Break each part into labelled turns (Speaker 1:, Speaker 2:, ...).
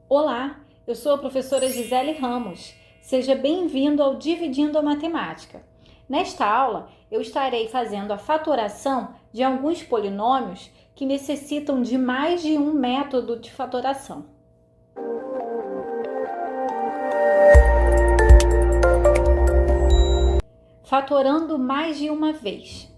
Speaker 1: Olá, eu sou a professora Gisele Ramos. Seja bem-vindo ao Dividindo a Matemática. Nesta aula, eu estarei fazendo a fatoração de alguns polinômios que necessitam de mais de um método de fatoração. Fatorando mais de uma vez.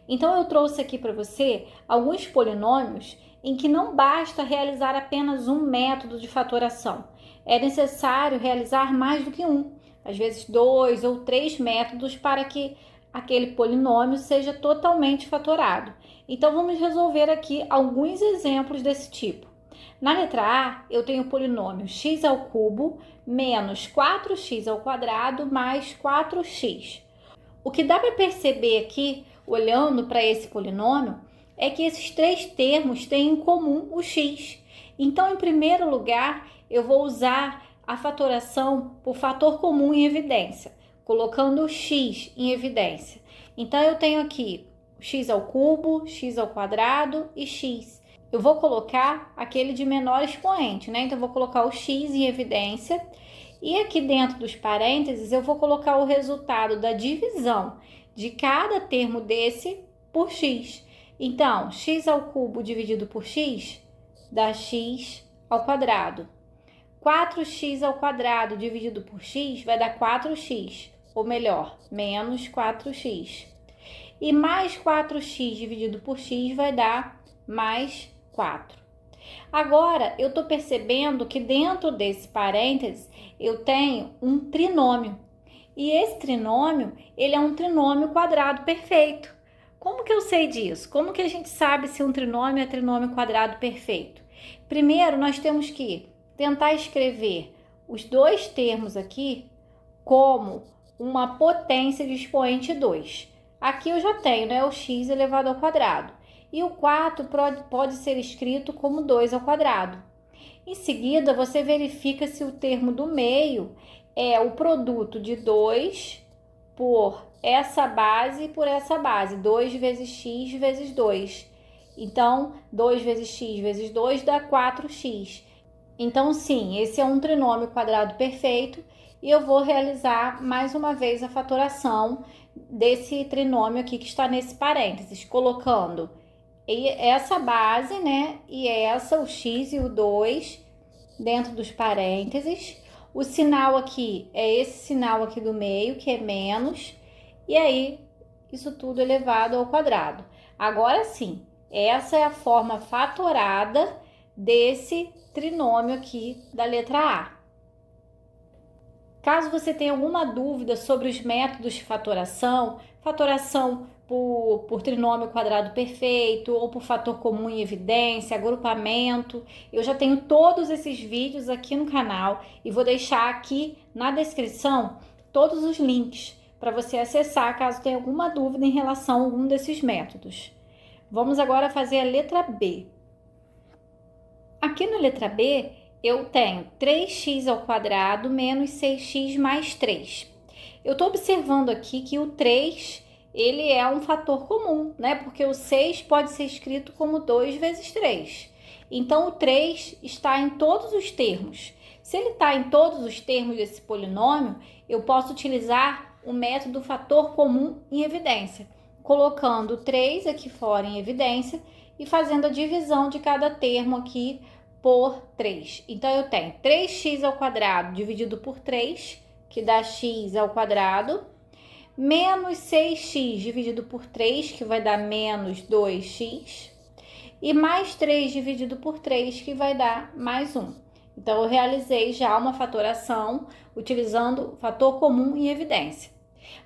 Speaker 1: Então, eu trouxe aqui para você alguns polinômios em que não basta realizar apenas um método de fatoração. É necessário realizar mais do que um, às vezes 2 ou 3 métodos para que aquele polinômio seja totalmente fatorado. Então, vamos resolver aqui alguns exemplos desse tipo. Na letra A, eu tenho o polinômio x ao cubo menos 4x ao quadrado mais 4x. O que dá para perceber aqui, olhando para esse polinômio, é que esses três termos têm em comum o x. Então, em primeiro lugar, eu vou usar a fatoração por fator comum em evidência, colocando o x em evidência. Então, eu tenho aqui x ao cubo, x ao quadrado e x. Eu vou colocar aquele de menor expoente, né? Então, eu vou colocar o x em evidência. E aqui dentro dos parênteses, eu vou colocar o resultado da divisão de cada termo desse por x. Então, x ao cubo dividido por x dá x ao quadrado. 4x ao quadrado dividido por x vai dar 4x, ou melhor, menos 4x. E mais 4x dividido por x vai dar mais 4. Agora, eu estou percebendo que dentro desse parênteses, eu tenho um trinômio. E esse trinômio, ele é um trinômio quadrado perfeito. Como que eu sei disso? Como que a gente sabe se um trinômio é trinômio quadrado perfeito? Primeiro, nós temos que tentar escrever os dois termos aqui como uma potência de expoente 2. Aqui eu já tenho, né, o x elevado ao quadrado. E o 4 pode ser escrito como 2 ao quadrado. Em seguida, você verifica se o termo do meio é o produto de 2 por essa base e por essa base. 2 vezes x vezes 2. Então, 2 vezes x vezes 2 dá 4x. Então, sim, esse é um trinômio quadrado perfeito e eu vou realizar mais uma vez a fatoração desse trinômio aqui que está nesse parênteses, colocando essa base, né, e essa, o x e o 2, dentro dos parênteses. O sinal aqui é esse sinal aqui do meio, que é menos, e aí isso tudo elevado ao quadrado. Agora sim, essa é a forma fatorada desse trinômio aqui da letra A. Caso você tenha alguma dúvida sobre os métodos de fatoração por trinômio quadrado perfeito ou por fator comum em evidência, agrupamento, eu já tenho todos esses vídeos aqui no canal e vou deixar aqui na descrição todos os links para você acessar caso tenha alguma dúvida em relação a algum desses métodos. Vamos agora fazer a letra B. Aqui na letra B, eu tenho 3x ao quadrado menos 6x mais 3. Eu estou observando aqui que o 3, ele é um fator comum, né? Porque o 6 pode ser escrito como 2 vezes 3. Então, o 3 está em todos os termos. Se ele está em todos os termos desse polinômio, eu posso utilizar o método fator comum em evidência, colocando o 3 aqui fora em evidência e fazendo a divisão de cada termo aqui por 3. Então, eu tenho 3x ao quadrado dividido por 3, que dá x ao quadrado, menos 6x dividido por 3, que vai dar menos 2x, e mais 3 dividido por 3, que vai dar mais 1. Então, eu realizei já uma fatoração utilizando o fator comum em evidência.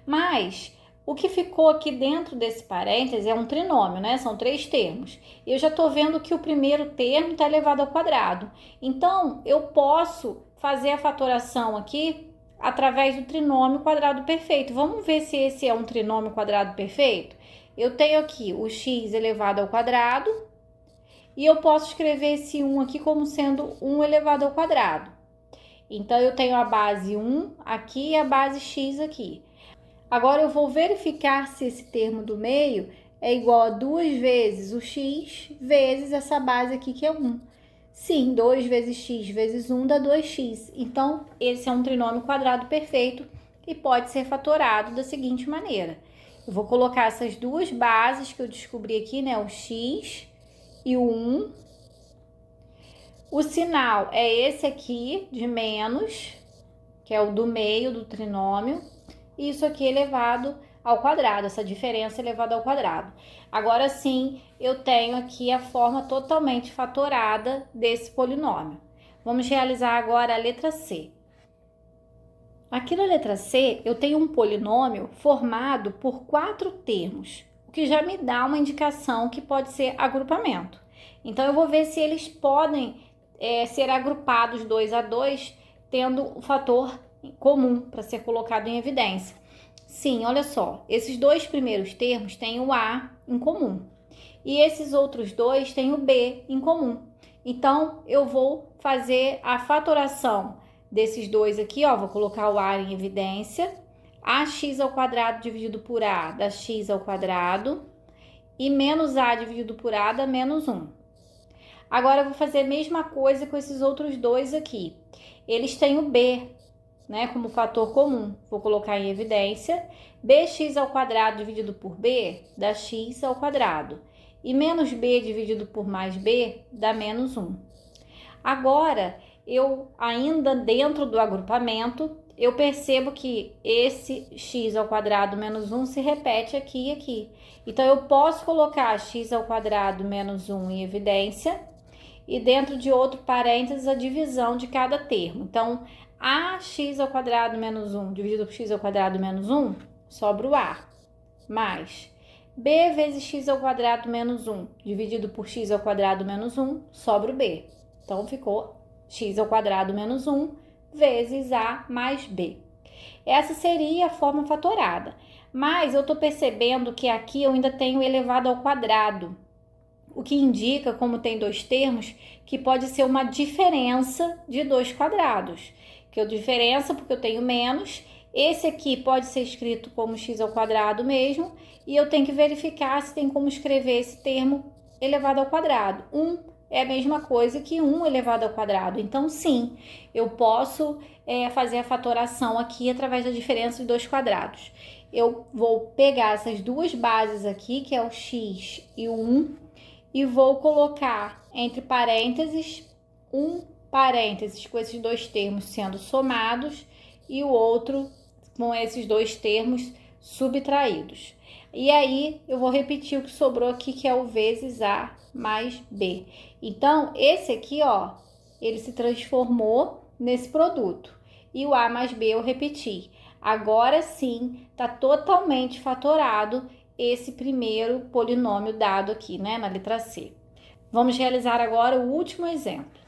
Speaker 1: Mas o que ficou aqui dentro desse parêntese é um trinômio, né? São 3 termos. Eu já estou vendo que o primeiro termo está elevado ao quadrado. Então, eu posso fazer a fatoração aqui através do trinômio quadrado perfeito. Vamos ver se esse é um trinômio quadrado perfeito? Eu tenho aqui o x elevado ao quadrado e eu posso escrever esse 1 aqui como sendo 1 elevado ao quadrado. Então, eu tenho a base 1 aqui e a base x aqui. Agora, eu vou verificar se esse termo do meio é igual a 2 vezes o x vezes essa base aqui, que é 1. Sim, 2 vezes x vezes 1 dá 2x. Então, esse é um trinômio quadrado perfeito e pode ser fatorado da seguinte maneira. Eu vou colocar essas duas bases que eu descobri aqui, né? O x e o 1. O sinal é esse aqui de menos, que é o do meio do trinômio. E isso aqui elevado ao quadrado, essa diferença elevada ao quadrado. Agora sim, eu tenho aqui a forma totalmente fatorada desse polinômio. Vamos realizar agora a letra C. Aqui na letra C, eu tenho um polinômio formado por 4 termos, o que já me dá uma indicação que pode ser agrupamento. Então, eu vou ver se eles podem ser agrupados 2 a 2, tendo um fator comum para ser colocado em evidência. Sim, olha só, esses dois primeiros termos têm o A em comum e esses outros dois têm o B em comum. Então, eu vou fazer a fatoração desses dois aqui, ó, vou colocar o A em evidência. Ax ao quadrado dividido por A dá x ao quadrado e menos A dividido por A dá menos 1. Agora, eu vou fazer a mesma coisa com esses outros dois aqui. Eles têm o B, né, como fator comum. Vou colocar em evidência. Bx ao quadrado dividido por B dá x ao quadrado. E menos B dividido por mais B dá menos 1. Agora, eu ainda dentro do agrupamento, eu percebo que esse x ao quadrado menos 1 se repete aqui e aqui. Então, eu posso colocar x ao quadrado menos 1 em evidência e dentro de outro parênteses a divisão de cada termo. Então, ax ao quadrado menos 1 dividido por x ao quadrado menos 1, sobra o A, mais b vezes x ao quadrado menos 1 dividido por x ao quadrado menos 1, sobra o B. Então, ficou x ao quadrado menos 1 vezes A mais B. Essa seria a forma fatorada. Mas eu estou percebendo que aqui eu ainda tenho elevado ao quadrado, o que indica, como tem dois termos, que pode ser uma diferença de dois quadrados. Que é a diferença porque eu tenho menos. Esse aqui pode ser escrito como x ao quadrado mesmo. E eu tenho que verificar se tem como escrever esse termo elevado ao quadrado. 1 é a mesma coisa que 1 elevado ao quadrado. Então, sim, eu posso fazer a fatoração aqui através da diferença de dois quadrados. Eu vou pegar essas duas bases aqui, que é o x e o 1, e vou colocar entre parênteses, um parênteses com esses dois termos sendo somados e o outro com esses dois termos subtraídos. E aí, eu vou repetir o que sobrou aqui, que é o vezes A mais B. Então, esse aqui, ó, ele se transformou nesse produto. E o A mais B eu repeti. Agora sim, está totalmente fatorado esse primeiro polinômio dado aqui, né, na letra C. Vamos realizar agora o último exemplo.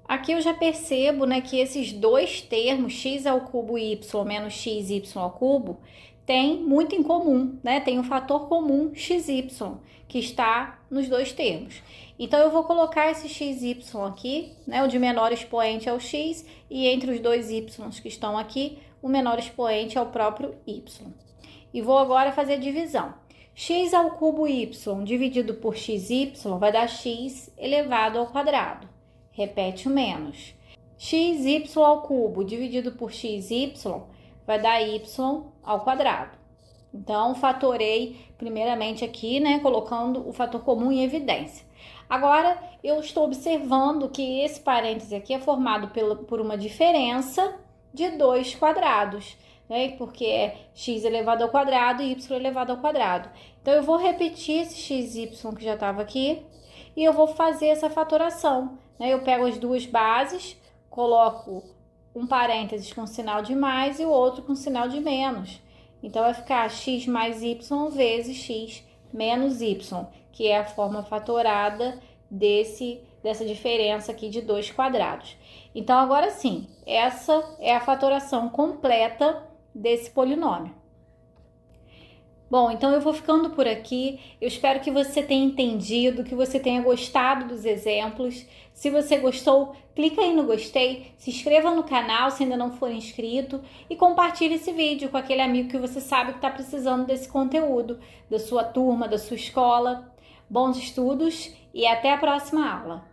Speaker 1: Aqui eu já percebo, né, que esses dois termos, x ao cubo y menos xy ao cubo, tem muito em comum, né? Tem um fator comum xy, que está nos dois termos. Então, eu vou colocar esse xy aqui, né? O de menor expoente é o x, e entre os dois y's que estão aqui, o menor expoente é o próprio y. E vou agora fazer a divisão. X ao cubo y dividido por xy vai dar x elevado ao quadrado. Repete o menos. Xy ao cubo dividido por xy vai dar y ao quadrado. Então, fatorei primeiramente aqui, né, colocando o fator comum em evidência. Agora, eu estou observando que esse parêntese aqui é formado por uma diferença de dois quadrados, né, porque é x elevado ao quadrado e y elevado ao quadrado. Então, eu vou repetir esse xy que já estava aqui e eu vou fazer essa fatoração. Né? Eu pego as duas bases, coloco um parênteses com sinal de mais e o outro com sinal de menos. Então, vai ficar x mais y vezes x menos y, que é a forma fatorada dessa diferença aqui de dois quadrados. Então, agora sim, essa é a fatoração completa desse polinômio. Bom, então eu vou ficando por aqui. Eu espero que você tenha entendido, que você tenha gostado dos exemplos. Se você gostou, clica aí no gostei, se inscreva no canal se ainda não for inscrito e compartilhe esse vídeo com aquele amigo que você sabe que está precisando desse conteúdo, da sua turma, da sua escola. Bons estudos e até a próxima aula!